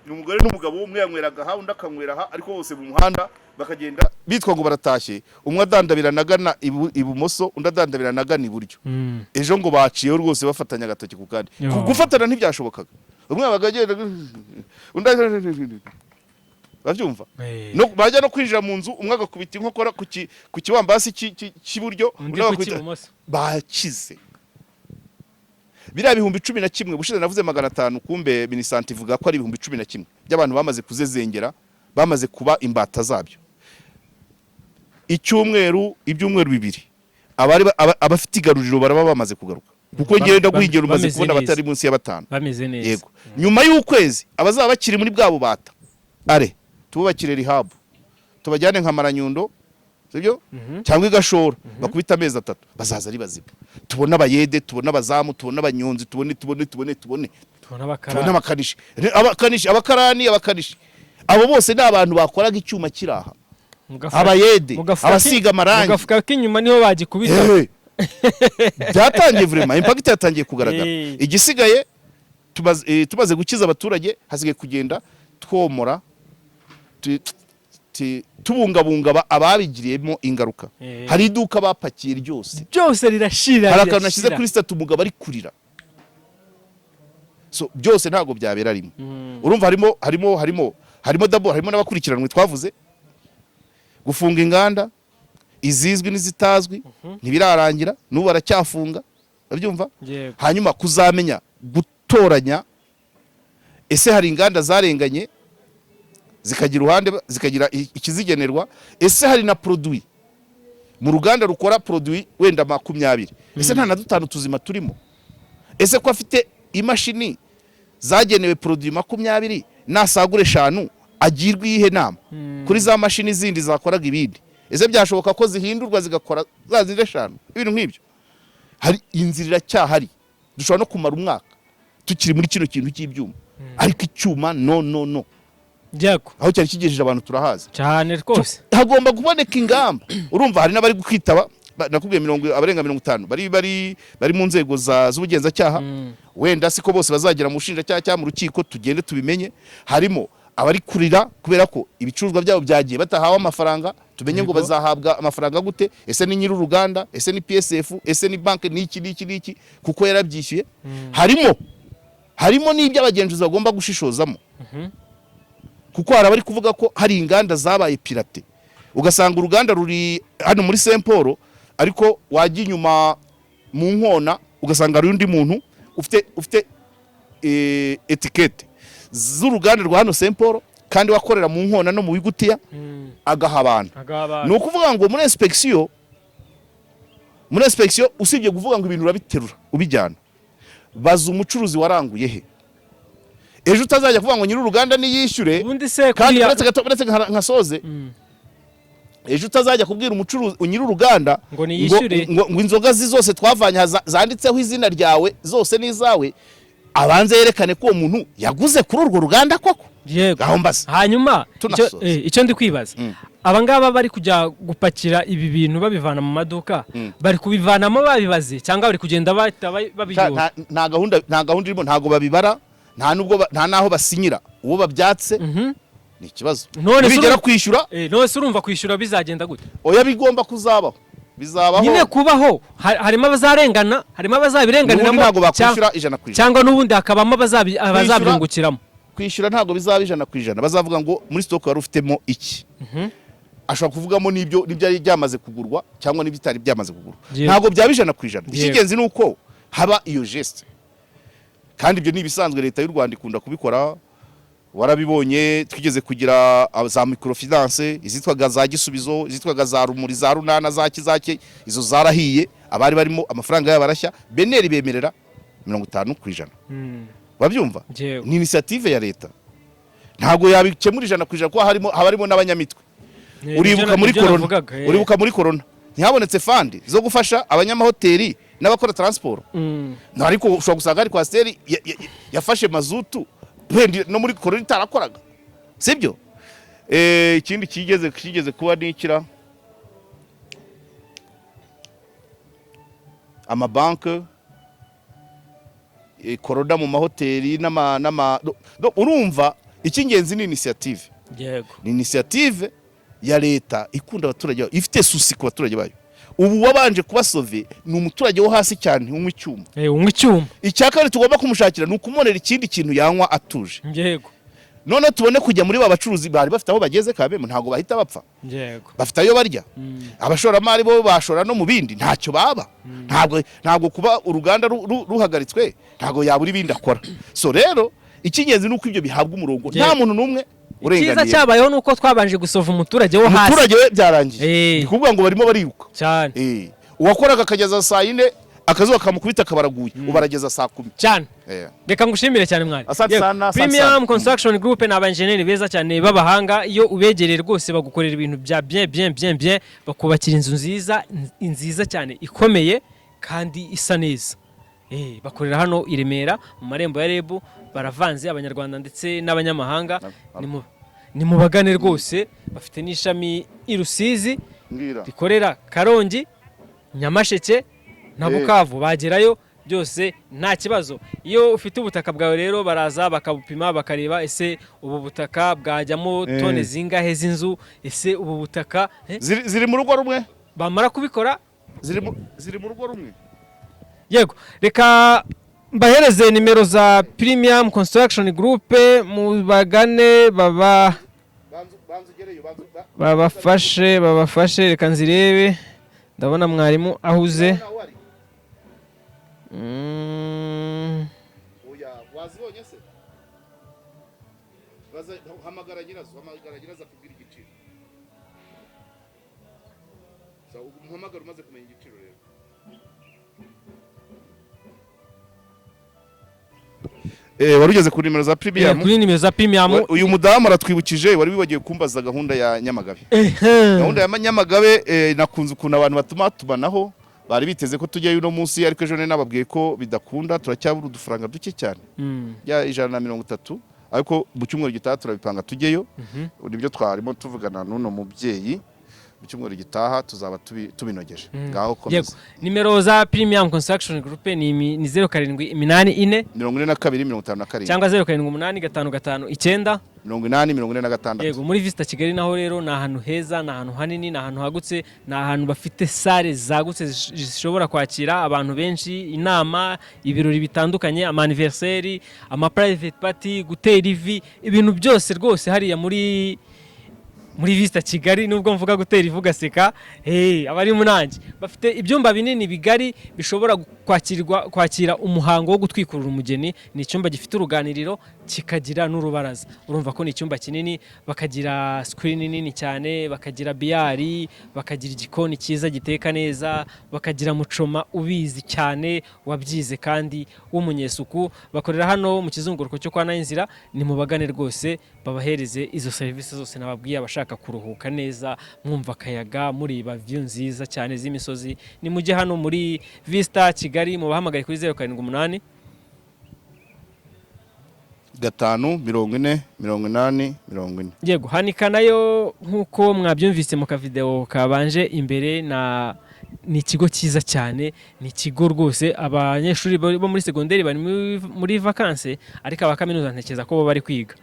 A: ni umugore n'umugabo, umwe yanyweraga ha undi akanywera ha, ariko bose mu muhanda bakagenda bitwa ngo baratashye, umwe adandabiranaga ibumoso undi adandabiranaga iburyo. Ejo ngo baciyeho rwose bafatanya agatoki ku kandi, gufatana ntibyashobokaga, umwe abagagenda undi bavyumva, no bajya no kwinjira mu nzu, umwe agakubita inkokora ku kiwambasi cy'iburyo, undi bakubita bakize. Biriya 11,000 bushize navuze 500, kumbe Minisante ivuga ko ari 11,000 by'abantu bamaze kuzezengera, bamaze kuba imbata zabyo. Ibyumweru 2 abafite igaruriro baraba bamaze kugaruka, kuko ngenda guhigera umaze kubona abatari munsi ya 5
B: bameze neza.
A: Yego, nyuma y'ukwezi abazaba bakiri muri bwa bubata tububakire rehab, tubajyane nka Maranyundo, sibyo cyangwa igashora, bakubita amezi 3 bazaza ari bazima. Tubona abayede, tubona abazamu, tubona abanyonzi, tubona abakarani, abakanishi, abo bose ni abantu bakoraga icyuma kiraha, abayede, abasiga amarangi,
B: mugafuka k'inyuma niho bagikubita.
A: Byatangiye vraiment, impact yatangiye kugaragara. Igisigaye tumaze gukiza abaturage, hasigaye kugenda twomora tubungabunga ababigiriyemo ingaruka. Hari iduka bapakiye byose rirashira, hari akantu nashyize kuri stat umugabo ari kurira. So byose ntago byabera rimwe. Urumva harimo dabo, harimo n'abakurikiranwe twavuze, gufunga inganda izizwi n'izitazwi ntibirarangira, n'ubu baracyafunga, urabyumva. Hanyuma kuzamenya gutoranya, ese hari inganda zarenganye zikagira uruhande, zikagira ikizigenerwa, ese hari na produit mu ruganda rukora produit wenda 20, ese nta na 5 tuzima turimo, ese ko afite imashini zagenewe produit 20 nasagure 5 agirwa ihe nama kuri za mashini zindi zakoraga ibindi, ese byashoboka ko zihindurwa zigakora za zindi 5? Ibintu nk'ibyo hari inzira cyahari, dushobora no kumara umwaka tukiri muri kino kintu cy'ibyuma, ariko icyuma no
B: yego
A: aho cyari kigejeje abantu turahazi
B: cyane rwose.
A: hagomba kuboneka ingamba. Urumva hari n'abari kwitaba nakubwiye abarenga 50 bari mu nzego z'ubugenzacyaha. Wenda siko bose bazagera mu bushinjacyaha cyangwa mu rukiko, tugende tubimenye. Harimo abari kurira kubera ko ibicuruzwa byabo byagiye batahawe amafaranga, tumenye ngo bazahabwa amafaranga gute, ese ni nyiri uruganda, ese ni PSF, ese ni banke, niki kuko yarabyishyuye. Harimo n'ibyo abagenzuzi bagomba gushishozamo, kuko hari abari kuvuga ko hari inganda zabaye pirate, ugasanga uruganda ruri hano muri Saint Paul ariko wajya inyuma mu nkona ugasanga hari undi muntu ufite etikete z'uruganda rwa hano Saint Paul kandi wakorera mu nkona no mu bigutiya agaha abantu. Ni ukuvuga ngo muri inspection usibye kuvuga ngo ibintu urabiterura ubijyana, baza umucuruzi waranguye he. Ejo utazajya kuvuga ngo nyiri uruganda niyishyure kandi uretse nka soze. Ejo utazajya kubwira umucuruzi nyiri uruganda
B: ngo niyishyure
A: ngo inzoga zose twavanye zanditseho izina ryawe zose n'izawe, abanze yerekane ko uwo muntu yaguze kuri urwo ruganda koko.
B: Yego.
A: Gahombaza.
B: Hanyuma icyo ndi kwibaza, abangaba bari kujya gupakira ibi bintu babivana mu maduka, bari kubivanamo babibaze cyangwa bari kugenda babijyana?
A: Nta gahunda irimo, ntago babibara, nta naho basinyira uwo babyatse. Ni ikibazo bigera kwishyura.
B: None se urumva kwishyura bizagenda gute?
A: Oya, bigomba kuzabaho, bizabaho
B: nyine kubaho. Harimo abazarengana, harimo abazabirenganiramo,
A: ntago bakwishyura 100%,
B: cyangwa n'ubundi hakabamo abazabyungukiramo.
A: Kwishyura ntago bizaba 100%, bazavuga ngo muri stock wari ufitemo iki. Ashobora kuvugamo n'ibyo byari byamaze kugurwa cyangwa n'ibitari byamaze kugurwa. Ntago byaba 100%. Ikigenzi nuko haba iyo geste, kandi ibyo ni ibisanzwe leta y'u Rwanda ikunda kubikora. Warabibonye twigeze kugira za microfinance, izitwaga za Gisubizo, izitwaga za Rumuri, za Runana, za Kizake, izo zarahiye, abari barimo amafaranga yabo barashya, beneri bemerera 50%. Babyumva? Ni initiative ya leta, ntago yabikemura 100% ko harimo n'abanyamitwe. Uribuka muri corona ntihabonetse fund zo gufasha abanyamahoteli n'abakora transport. Ariko ushobora gusanga ari kwasteri yafashe mazutu no muri corona itarakoraga, sibyo? Ikindi kigeze kuba nikira amabanke, corona mu mahoteli urumva icy'ingenzi ni initiative.
B: Yego.
A: Ni initiative ya leta ikunda abaturage, ifite susi ku baturage bayo. Ubu wabanje kubasove ni umuturage wo hasi cyane umwe icyuma. Icyakare tugomba kumushakira ni ukumonera ikindi kintu yanywa atuje.
B: Yego.
A: None tubone kujya muri babacuruzi bari bafite aho bageze kabemo, ntago bahita bapfa.
B: Yego.
A: Bafite ayo barya. Abashoramari bo bashora no mu bindi ntacyo baba. Ntago kuba uruganda ruhagaritswe ntago yabura ibindi akora. So rero ikingenzi nuko ibyo bihabwa umurongo, nta muntu numwe urenganiye.
B: Cyiza cyabayeho nuko twabanje gusova umuturage wo hasi.
A: Umuturage we byarangiye. Ni kuvuga ngo barimo bariruka
B: cyane.
A: Uwakoraga akageza saa 4 akazuba kamukubita akabaraguye, ubarageza saa 10
B: cyane. Reka ngushimire cyane mwari. Premium Construction Group ni abanjeneri beza cyane babahanga, iyo ubegereye rwose bagukorera ibintu bya bien, bakubakira inzu nziza cyane ikomeye kandi isa neza. Bakorera hano i Remera mu marembo ya Rebu, baravanze abanyarwanda ndetse n'abanyamahanga. Ni mubagane rwose, bafite n'ishami i Rusizi rikorera Karongi, Nyamasheke na Bukavu, bagerayo byose nta kibazo. Iyo ufite ubutaka bwawe rero baraza bakabupima bakareba ese ubu butaka bwajyamo tone zingahe z'inzu, ese ubu butaka
A: ziri mu rugo rumwe,
B: bamara kubikora
A: ziri mu rugo rumwe.
B: Yego, reka mbahereze nimero za Premium Construction Group, mu bagane babafashe. Reka nzirebe, ndabona mwarimu ahuze.
A: Wazibonye se? Hamagara nyirazo akubwira igiciro. Umuhamagara umaze kumenya igiciro rero. Warugeze kuri nimero za Premium.
B: Kuri nimero za Premium.
A: Uyu mudamu aratwibukije, wari wibagiye kumbaza gahunda ya Nyamagabe. Gahunda ya Nyamagabe nakunze ukuntu abantu batumanaho, bari biteze ko tujyayo uno munsi, ariko ejo nababwiye ko bidakunda, turacyabura udufaranga duke cyane. Ya 130, ariko mu cyumweru gitaha turabipanga tujyeyo nibyo twarimo tuvugana n'uno mubyeyi mu cyumweru gitaha tuzaba tubinogeje ngaho komeza.
B: Nimero za Premium Construction Group ni 0784
A: 42
B: cyangwa 078559
A: 80
B: yego. Muri Vista Kigali naho rero ni ahantu heza, ni ahantu hanini, ni ahantu hagutse, ni ahantu bafite sale zagutse zishobora kwakira abantu benshi, inama, ibirori bitandukanye, anniversaire, private party, gutera ivi, ibintu byose rwose hariya muri Vista Kigali. Nubwo mvuga gutera ivuga seka abari munange bafite ibyumba binini bigari bishobora kwakira umuhango wo gutwikurura umugeni. Ni icyumba gifite uruganiriro kikagira n'urubaraza, urumva ko ni icyumba kinini, bakagira screen nini cyane, bakagira biyari, bakagira igikoni cyiza giteka neza, bakagira mucoma ubizi cyane wabyize kandi w'umunyesuku. Bakorera hano mu kizunguruko cyo kwa Nayinzira, ni mubagane rwose babahereze izo service zose nababwiye. Abashaka kuruhuka neza, mwumva akayaga, muriba view nziza cyane z'imisozi, ni mujye hano muri Vista Kigali. Mubahamagaye kuri 078
A: 540
B: yego. Hanika nayo nkuko mwabyumvise mu kavideo kabanje imbere, ni ikigo cyiza cyane, ni ikigo rwose abanyeshuri bo muri segonderi bari muri vacances, ariko abakaminuza ntekereza ko bo bari kwiga.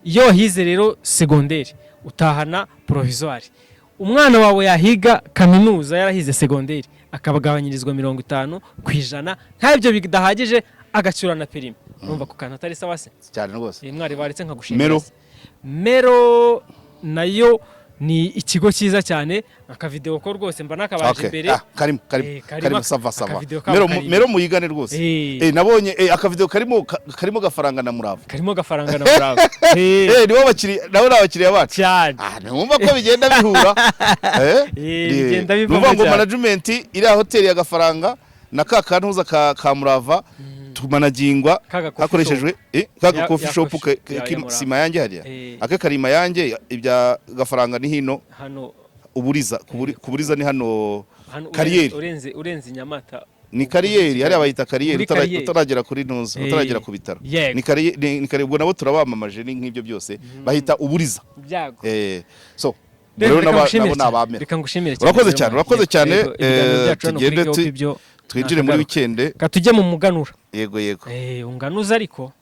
B: Iyo hize rero segonderi utahana provisoire. Umwana wawe yahiga kaminuza yarahize segonderi akabagabanyirizwa 50% nk'ibyo bidahagije agacyura na perime. Urumva ko kantu atari sawa se
A: cyane rwose.
B: Mwari baretse nkagushimira. Mero nayo ni ikigo cyiza cyane. Akavideo ko rwose mba nakabaje imbere.
A: Karimo sava. Mero muyigane rwose. Nabonye akavideo karimo gafaranga na murava. Nibo bakiri nabo n'abakiriya bacu. Numva ko bigenda bihura.
B: Bigenda bivuga
A: ngo management iri hotel ya gafaranga na kakantuza ka murava tumanagingwa hakoreshejwe kaga coffee shop sima yanjye hariya ake karima yanjye ibya gafaranga ni hino uburiza kuburiza ni hano kariyeri
B: urenze Nyamata
A: ni kariyeri hariya bayita kariyeri utaragera kuri ntuzo utaragera ku bitaro ni kariyeri ubwo nabo turabamamaje ni nk'ibyo byose bahita uburiza
B: byago
A: so rero nabo nabamera.
B: Reka ngushimire
A: cyane urakoze cyane tugende twinjire muri weekend
B: katujye mu muganura.
A: Yego
B: unganuza ariko